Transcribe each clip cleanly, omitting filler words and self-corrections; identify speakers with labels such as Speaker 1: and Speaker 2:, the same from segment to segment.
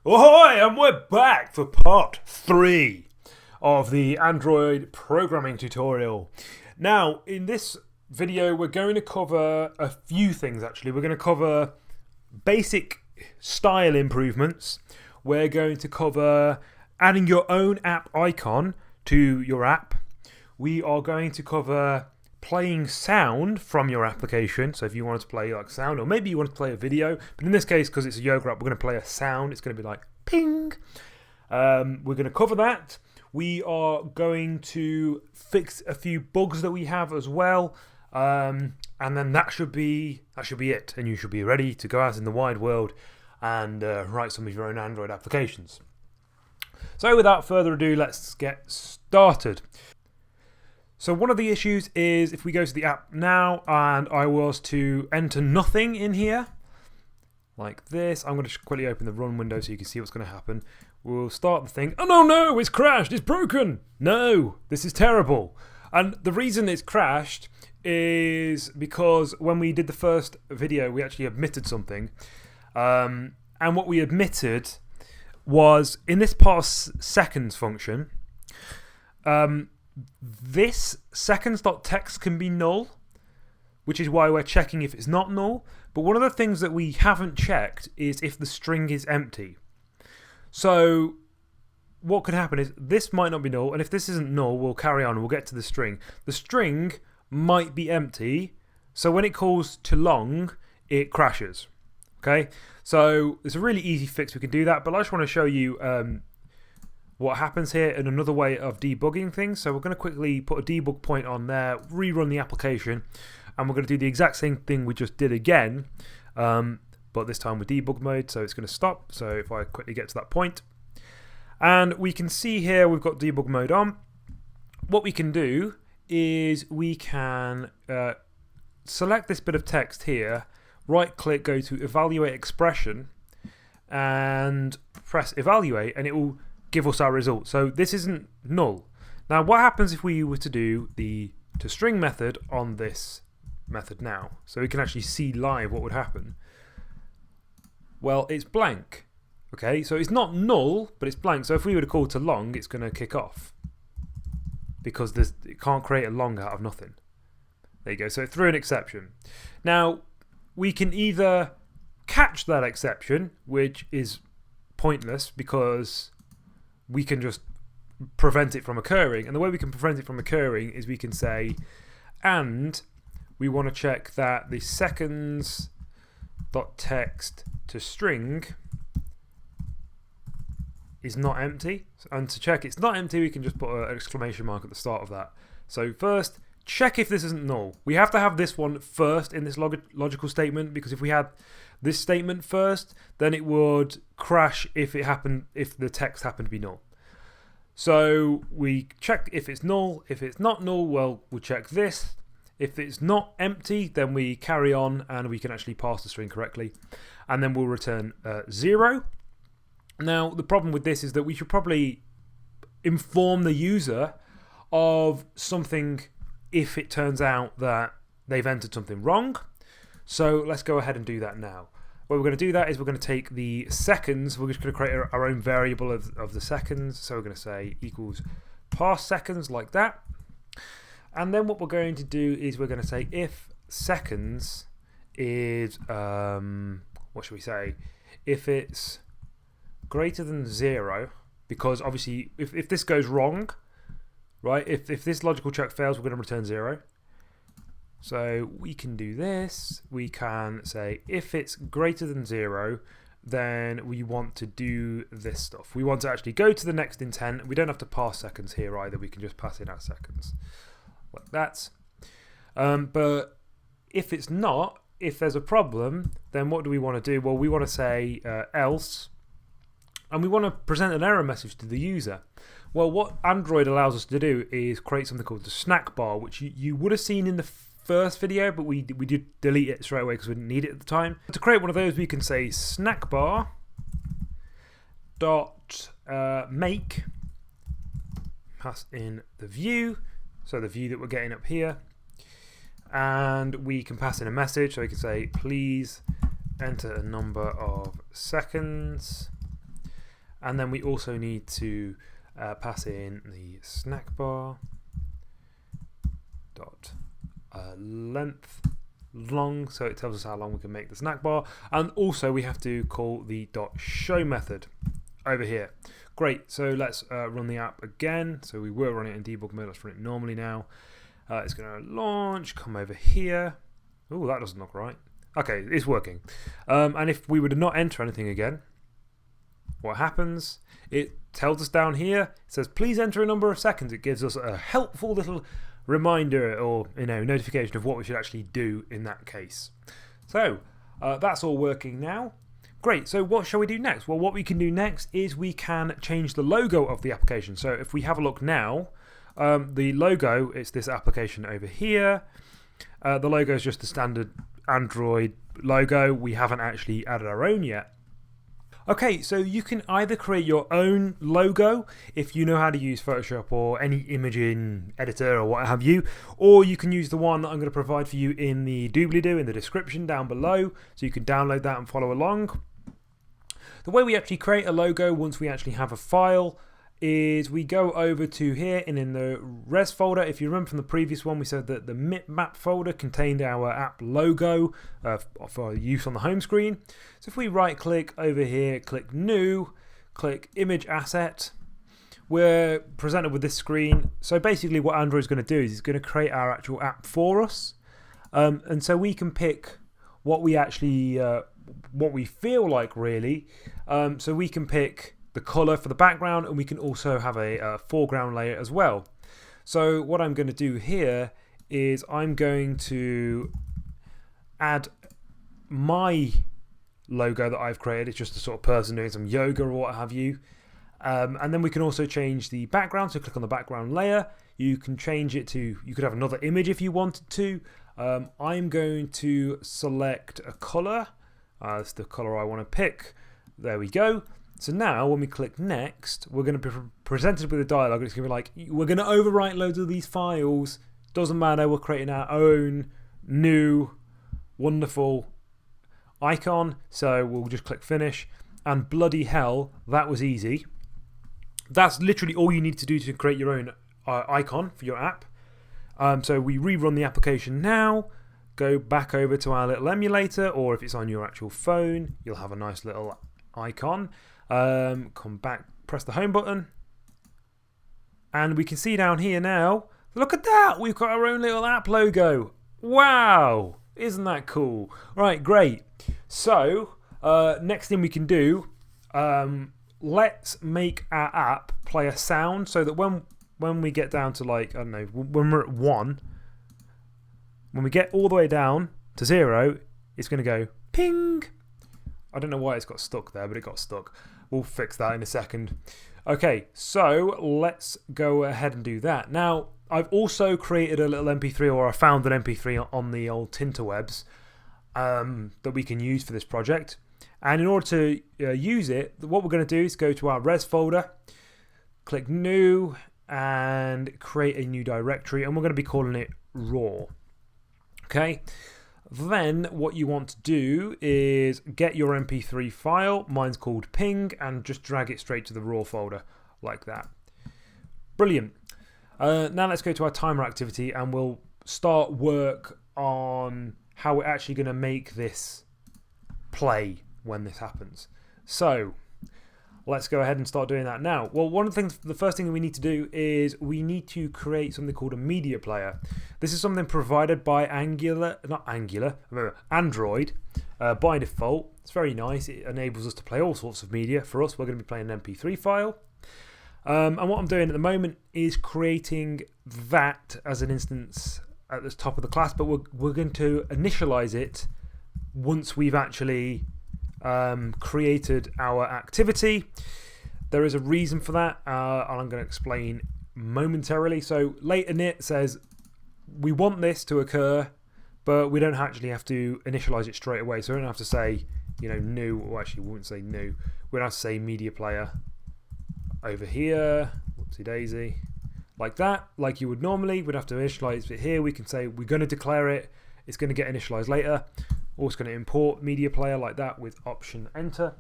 Speaker 1: Ahoy, and we're back for part 3 of the Android programming tutorial. Now, in this video, we're going to cover a few things actually. We're going to cover basic style improvements. We're going to cover adding your own app icon to your app. We are going to cover playing sound from your application. So if you wanted to play like sound, or maybe you want to play a video, but in this case, because it's a yoga app, we're going to play a sound. It's going to be like ping. We're going to cover that. We are going to fix a few bugs that we have as well, and then that should be it. And you should be ready to go out in the wide world and write some of your own Android applications. So without further ado, let's get started. So one of the issues is if we go to the app now and I was to enter nothing in here, like this, I'm going to quickly open the run window so you can see what's going to happen. We'll start the thing. Oh no, it's crashed, it's broken. No, this is terrible. And the reason it's crashed is because when we did the first video, we actually omitted something. And what we omitted was in this pass seconds function, this seconds.text can be null, which is why we're checking if it's not null. But one of the things that we haven't checked is if the string is empty. So what could happen is this might not be null, and if this isn't null, we'll carry on. We'll get to the string. The string might be empty, so when it calls to long, it crashes. Okay, so it's a really easy fix. We can do that, but I just want to show you what happens here in another way of debugging things. So we're going to quickly put a debug point on there, rerun the application, and we're going to do the exact same thing we just did again, but this time with debug mode. So it's going to stop. So if I quickly get to that point, and we can see here we've got debug mode on. What we can do is we can select this bit of text here, right click, go to evaluate expression, and press evaluate, and it will give us our result. So this isn't null. Now what happens if we were to do the toString method on this method now? So we can actually see live what would happen. Well, it's blank. Okay, so it's not null, but it's blank. So if we were to call to long, it's going to kick off because it can't create a long out of nothing. There you go. So it threw an exception. Now we can either catch that exception, which is pointless because we can just prevent it from occurring. And the way we can prevent it from occurring is we can say, and we want to check that the seconds.text to string is not empty. And to check it's not empty, we can just put an exclamation mark at the start of that. So first, check if this isn't null. We have to have this one first in this logical statement, because if we had this statement first, then it would crash if the text happened to be null. So we check if it's null. If it's not null, well, we'll check this. If it's not empty, then we carry on and we can actually pass the string correctly. And then we'll return 0. Now, the problem with this is that we should probably inform the user of something if it turns out that they've entered something wrong. So let's go ahead and do that now. What we're going to do that is we're going to take the seconds. We're just going to create our own variable of the seconds. So we're going to say equals pass seconds like that. And then what we're going to do is we're going to say if seconds is, what should we say? If it's greater than 0, because obviously if this goes wrong, right? If this logical check fails, we're going to return 0. So we can do this. We can say if it's greater than 0, then we want to do this stuff. We want to actually go to the next intent. We don't have to pass seconds here either. We can just pass in our seconds like that. But if it's not, if there's a problem, then what do we want to do? Well, we want to say else, and we want to present an error message to the user. Well, what Android allows us to do is create something called the snack bar, which you would have seen in the first video, but we did delete it straight away because we didn't need it at the time. To create one of those, we can say snack bar dot make, pass in the view, so the view that we're getting up here, and we can pass in a message. So we can say please enter a number of seconds, and then we also need to pass in the snack bar dot length long, so it tells us how long we can make the snack bar, and also we have to call the dot show method over here. Great, so let's run the app again. So we were running it in debug mode, let's run it normally now. It's going to launch, come over here. Oh, that doesn't look right. Okay, it's working. And if we were to not enter anything again, what happens? It tells us down here, it says please enter a number of seconds. It gives us a helpful little reminder or notification of what we should actually do in that case. So that's all working now. Great, so what shall we do next? Well, what we can do next is we can change the logo of the application. So if we have a look now, the logo, it's this application over here. The logo is just the standard Android logo. We haven't actually added our own yet. Okay, so you can either create your own logo if you know how to use Photoshop or any imaging editor or what have you, or you can use the one that I'm going to provide for you in the doobly-doo in the description down below, so you can download that and follow along. The way we actually create a logo once we actually have a file is we go over to here and in the res folder. If you remember from the previous one, we said that the map folder contained our app logo for use on the home screen. So if we right click over here, click new, click image asset, we're presented with this screen. So basically what Android's going to do is it's going to create our actual app for us. And so we can pick what we actually, what we feel like really. So we can pick the color for the background, and we can also have a foreground layer as well. So what I'm going to do here is I'm going to add my logo that I've created. It's just a sort of person doing some yoga or what have you. And then we can also change the background. So click on the background layer. You can change it to, you could have another image if you wanted to. I'm going to select a color. That's the color I want to pick. There we go. So now when we click next, we're going to be presented with a dialog. It's going to be like, we're going to overwrite loads of these files. Doesn't matter, we're creating our own new wonderful icon. So we'll just click finish. And bloody hell, that was easy. That's literally all you need to do to create your own icon for your app. So we rerun the application now. Go back over to our little emulator, or if it's on your actual phone, you'll have a nice little icon. Come back, press the home button, and we can see down here now, look at that, we've got our own little app logo. Wow, isn't that cool? Right, great. So next thing we can do, let's make our app play a sound so that when we get down to, like, I don't know, when we're at 1, when we get all the way down to 0, it's going to go ping. I don't know why it's got stuck there, but it got stuck. We'll fix that in a second. Okay, so let's go ahead and do that. Now, I've also created a little MP3, or I found an MP3 on the old Tinterwebs that we can use for this project. And in order to use it, what we're going to do is go to our res folder, click new, and create a new directory. And we're going to be calling it raw. Okay. Then what you want to do is get your MP3 file, mine's called ping, and just drag it straight to the raw folder like that. Brilliant. Now let's go to our timer activity and we'll start work on how we're actually going to make this play when this happens. So let's go ahead and start doing that now. Well, the first thing that we need to do is we need to create something called a media player. This is something provided by Android by default. It's very nice. It enables us to play all sorts of media. For us, we're going to be playing an MP3 file. And what I'm doing at the moment is creating that as an instance at the top of the class, but we're going to initialize it once we've actually created our activity. There is a reason for that, and I'm going to explain momentarily. So later init says we want this to occur, but we don't actually have to initialize it straight away. So we don't have to say, new, or actually we wouldn't say new. We don't have to say media player over here, whoopsie daisy, like that, like you would normally. We'd have to initialize it here. We can say we're going to declare it. It's going to get initialized later. Also going to import media player like that with option enter.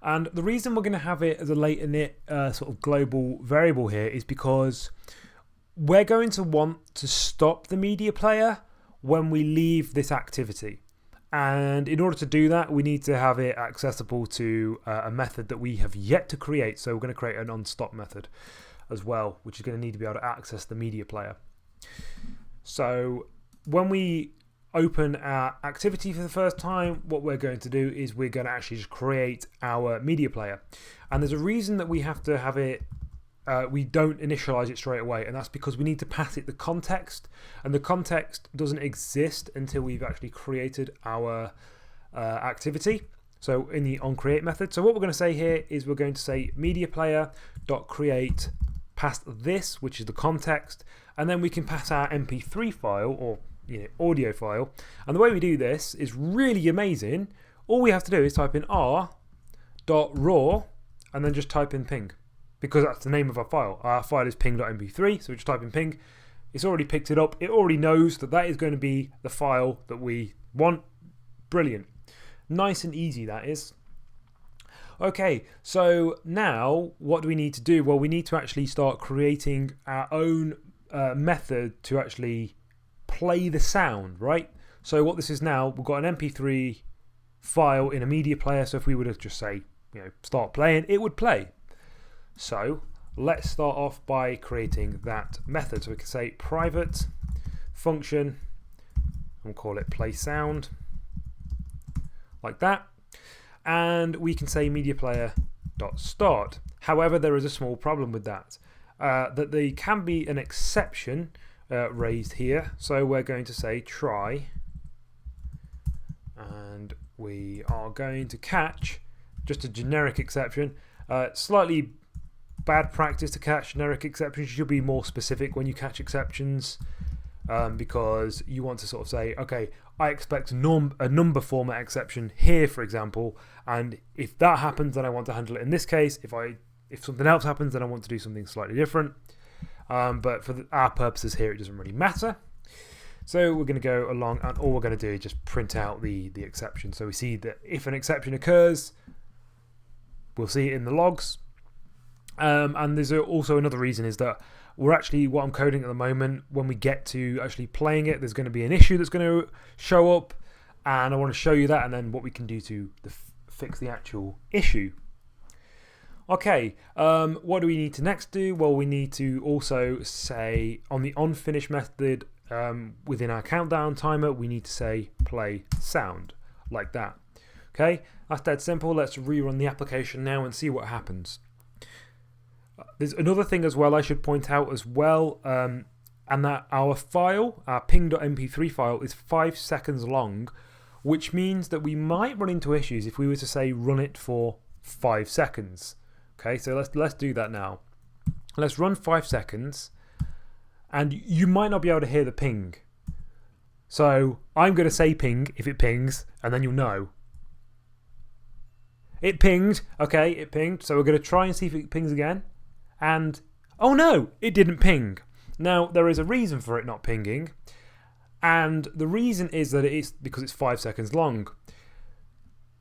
Speaker 1: And the reason we're going to have it as a late init sort of global variable here is because we're going to want to stop the media player when we leave this activity. And in order to do that, we need to have it accessible to a method that we have yet to create. So we're going to create an onStop method as well, which is going to need to be able to access the media player. So when we open our activity for the first time, what we're going to do is we're going to actually just create our media player. And there's a reason that we have to have it, we don't initialize it straight away, and that's because we need to pass it the context, and the context doesn't exist until we've actually created our activity. So in the onCreate method. So what we're going to say here is we're going to say media player.create past this, which is the context, and then we can pass our MP3 file or audio file. And the way we do this is really amazing. All we have to do is type in r.raw and then just type in ping, because that's the name of our file. Our file is ping.mp3, so we just type in ping. It's already picked it up. It already knows that that is going to be the file that we want. Brilliant. Nice and easy, that is. Okay, so now what do we need to do? Well, we need to actually start creating our own method to actually play the sound, right? So what this is now, we've got an MP3 file in a media player. So if we were to just say, start playing, it would play. So let's start off by creating that method. So we can say private function and call it play sound, like that. And we can say media player.start. However, there is a small problem with that, that there can be an exception raised here. So we're going to say try, and we are going to catch just a generic exception. Slightly bad practice to catch generic exceptions. You should be more specific when you catch exceptions, because you want to sort of say, okay, I expect a number format exception here, for example, and if that happens, then I want to handle it in this case. If something else happens, then I want to do something slightly different. But for our purposes here, it doesn't really matter. So we're going to go along, and all we're going to do is just print out the exception. So we see that if an exception occurs, we'll see it in the logs. And there's also another reason is that we're actually, what I'm coding at the moment, when we get to actually playing it, there's going to be an issue that's going to show up, and I want to show you that and then what we can do to fix the actual issue. Okay, what do we need to next do? Well, we need to also say on the onFinish method within our countdown timer, we need to say play sound, like that. Okay, that's dead simple. Let's rerun the application now and see what happens. There's another thing as well I should point out as well, and that our file, our ping.mp3 file, is 5 seconds long, which means that we might run into issues if we were to say run it for 5 seconds. Okay, so let's do that now. Let's run 5 seconds, and you might not be able to hear the ping. So I'm going to say ping if it pings, and then you'll know. It pinged. Okay, it pinged. So we're going to try and see if it pings again. And, oh no, it didn't ping. Now, there is a reason for it not pinging. And the reason is that it's because it's 5 seconds long.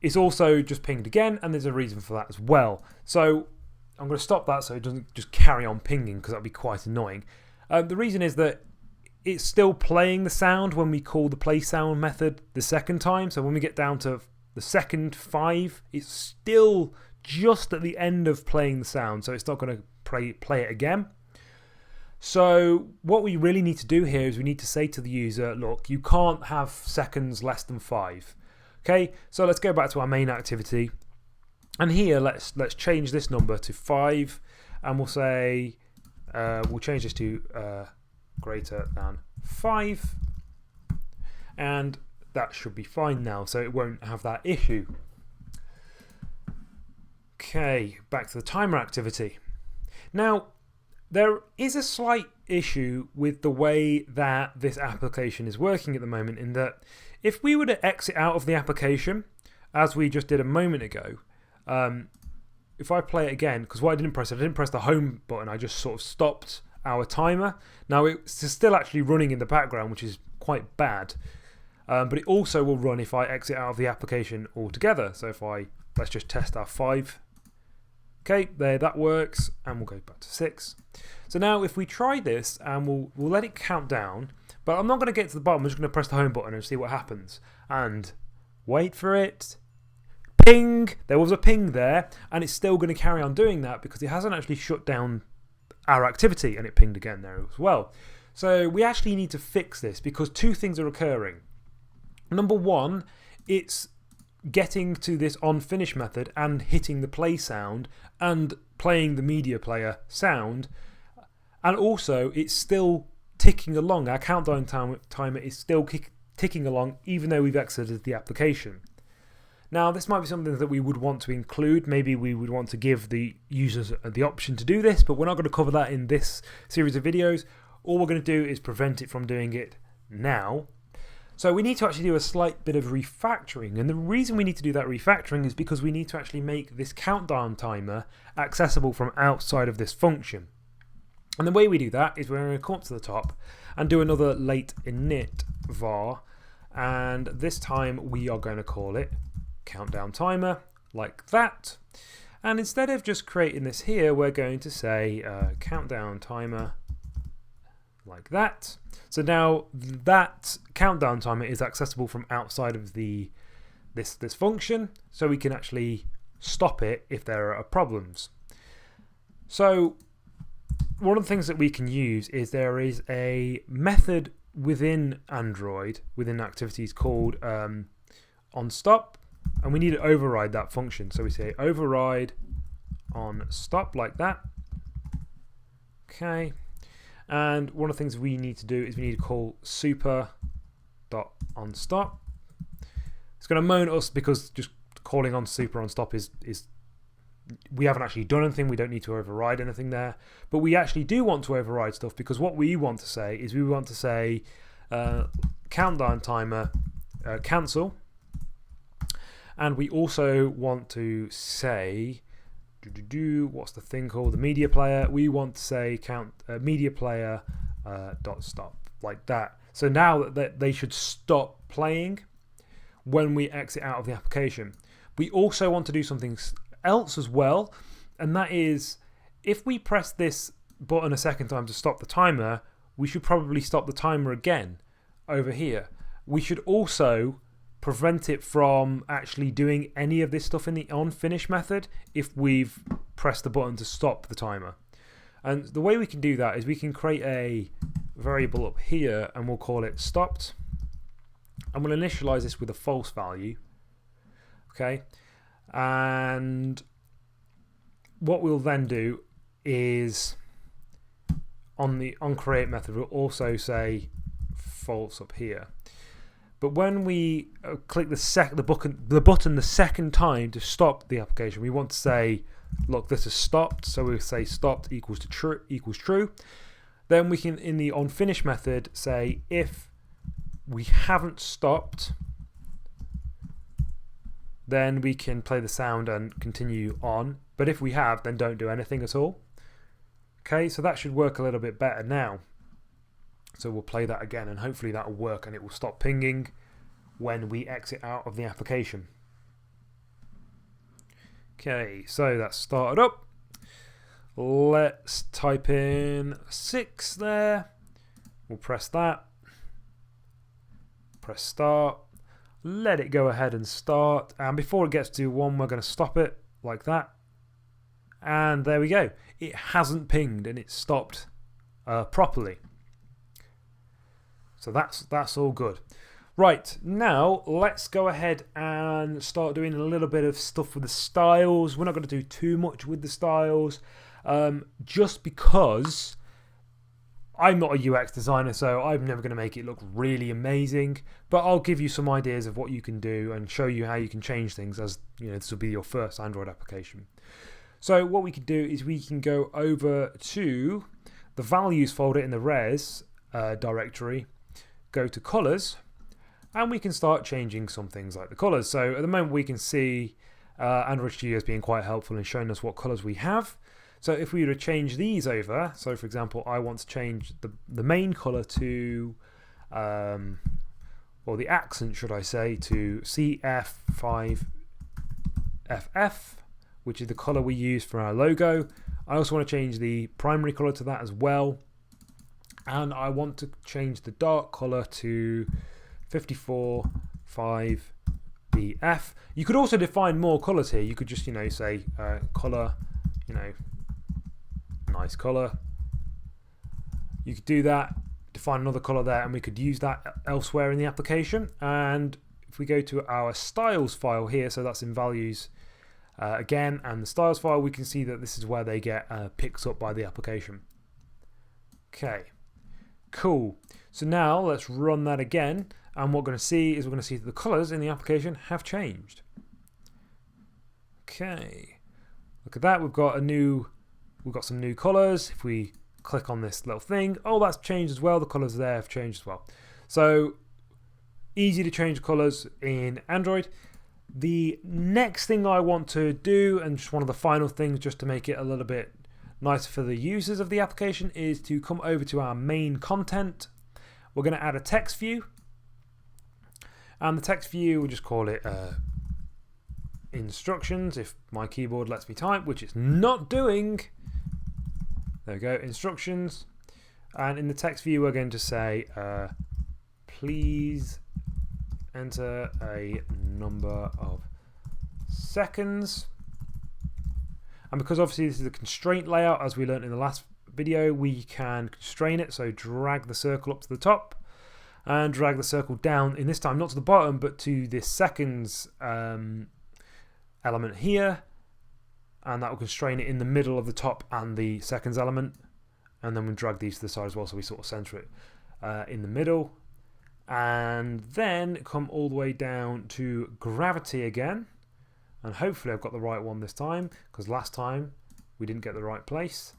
Speaker 1: It's also just pinged again, and there's a reason for that as well. So I'm going to stop that so it doesn't just carry on pinging, because that would be quite annoying. The reason is that it's still playing the sound when we call the play sound method the second time. So when we get down to the second 5, it's still just at the end of playing the sound, so it's not going to play it again. So what we really need to do here is we need to say to the user, look, you can't have seconds less than 5. Okay, so let's go back to our main activity, and here let's change this number to 5, and we'll say we'll change this to greater than 5, and that should be fine now, so it won't have that issue. Okay, back to the timer activity. Now, there is a slight issue with the way that this application is working at the moment, in that if we were to exit out of the application, as we just did a moment ago, if I play it again, because what I didn't press the home button, I just sort of stopped our timer. Now, it's still actually running in the background, which is quite bad, but it also will run if I exit out of the application altogether. So if I let's just test our 5. Okay, there, that works, and we'll go back to 6. So now if we try this, and we'll let it count down, but I'm not going to get to the bottom, I'm just going to press the home button and see what happens. And wait for it. Ping! There was a ping there, and it's still going to carry on doing that because it hasn't actually shut down our activity, and it pinged again there as well. So we actually need to fix this because 2 things are occurring. Number 1, it's getting to this onFinish method and hitting the play sound and playing the media player sound, and also it's still ticking along. Our countdown timer is still ticking along even though we've exited the application. Now this might be something that we would want to include. Maybe we would want to give the users the option to do this, but we're not going to cover that in this series of videos. All we're going to do is prevent it from doing it now. So we need to actually do a slight bit of refactoring, and the reason we need to do that refactoring is because we need to actually make this countdown timer accessible from outside of this function. And the way we do that is we're going to come up to the top and do another late init var, and this time we are going to call it countdown timer like that. And instead of just creating this here, we're going to say countdown timer like that. So now that countdown timer is accessible from outside of this function, so we can actually stop it if there are problems. So one of the things that we can use is there is a method within Android, within activities, called onStop, and we need to override that function. So we say override onStop like that. Okay. And one of the things we need to do is we need to call super.onStop. It's going to moan at us because just calling on super on stop is we haven't actually done anything. We don't need to override anything there. But we actually do want to override stuff because what we want to say is we want to say countdown timer cancel. And we also want to say what's the thing called? The media player. We want to say media player dot stop like that. So now that they should stop playing when we exit out of the application. We also want to do something else as well, and that is if we press this button a second time to stop the timer, we should probably stop the timer again over here. We should also prevent it from actually doing any of this stuff in the onFinish method if we've pressed the button to stop the timer. And the way we can do that is we can create a variable up here and we'll call it stopped. And we'll initialize this with a false value. Okay. And what we'll then do is on the onCreate method, we'll also say false up here. But when we click the button the second time to stop the application, we want to say, look, this is stopped. So we'll say stopped equals true. Then we can, in the onFinish method, say if we haven't stopped, then we can play the sound and continue on. But if we have, then don't do anything at all. Okay, so that should work a little bit better now. So we'll play that again and hopefully that will work and it will stop pinging when we exit out of the application. Okay, so that's started up. Let's type in 6 there. We'll press that. Press start. Let it go ahead and start. And before it gets to 1, we're going to stop it like that. And there we go. It hasn't pinged and it stopped properly. So that's all good. Right, now let's go ahead and start doing a little bit of stuff with the styles. We're not going to do too much with the styles just because I'm not a UX designer, so I'm never going to make it look really amazing. But I'll give you some ideas of what you can do and show you how you can change things, as you know, this will be your first Android application. So what we can do is we can go over to the values folder in the res directory, go to colors, and we can start changing some things like the colors. So at the moment we can see Android Studio is being quite helpful in showing us what colors we have. So if we were to change these over, so for example I want to change the main color to, or the accent should I say, to CF5 FF, which is the color we use for our logo. I also want to change the primary color to that as well. And I want to change the dark color to 54.5BF. You could also define more colors here. You could just, say color, nice color. You could do that, define another color there, and we could use that elsewhere in the application. And if we go to our styles file here, so that's in values again, and the styles file, we can see that this is where they get picked up by the application. Okay. Cool. So now let's run that again, and what we're going to see is that the colors in the application have changed. Okay, look at that. We've got some new colors. If we click on this little thing, oh, that's changed as well. The colors there have changed as well. So easy to change colors in Android. The next thing I want to do, and just one of the final things just to make it a little bit nicer for the users of the application, is to come over to our main content. We're going to add a text view, and the text view, we'll just call it instructions if my keyboard lets me type, which it's not doing. There we go, instructions. And in the text view, we're going to say please enter a number of seconds. And because obviously this is a constraint layout, as we learned in the last video, we can constrain it. So drag the circle up to the top and drag the circle down, in this time not to the bottom but to this seconds element here, and that will constrain it in the middle of the top and the seconds element. And then we drag these to the side as well, so we sort of center it in the middle. And then come all the way down to gravity again. And hopefully I've got the right one this time, because last time we didn't get the right place.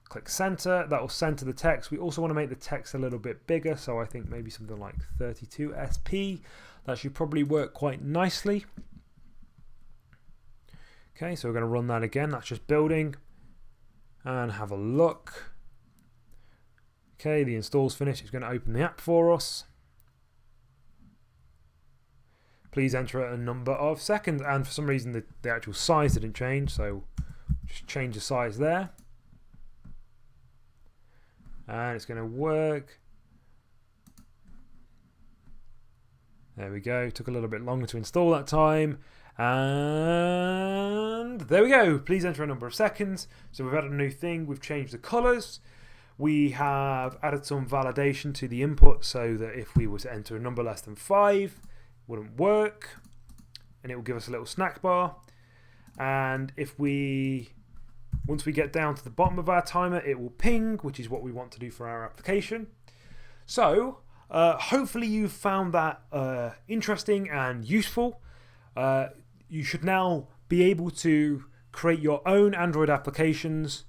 Speaker 1: Click center, that will center the text. We also want to make the text a little bit bigger, so I think maybe something like 32 SP. That should probably work quite nicely. Okay, so we're going to run that again. That's just building. And have a look. Okay, the install's finished. It's going to open the app for us. Please enter a number of seconds, and for some reason the actual size didn't change, so just change the size there. And it's going to work. There we go. Took a little bit longer to install that time. And there we go. Please enter a number of seconds. So we've added a new thing. We've changed the colors. We have added some validation to the input so that if we were to enter a number less than 5, wouldn't work, and it will give us a little snack bar. And if once we get down to the bottom of our timer, it will ping, which is what we want to do for our application. So hopefully you found that interesting and useful. You should now be able to create your own Android applications.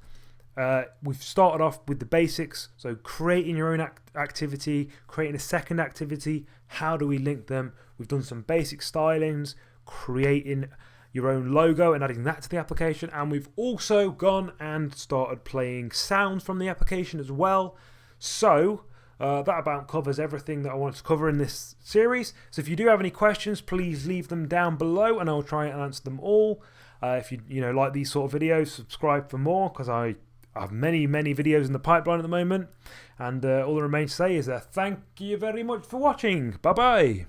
Speaker 1: We've started off with the basics, so creating your own activity, creating a second activity, how do we link them? We've done some basic stylings, creating your own logo and adding that to the application, and we've also gone and started playing sounds from the application as well. So that about covers everything that I wanted to cover in this series. So if you do have any questions, please leave them down below and I'll try and answer them all. If you like these sort of videos, subscribe for more, because I have many videos in the pipeline at the moment. And all that remains to say is thank you very much for watching. Bye bye.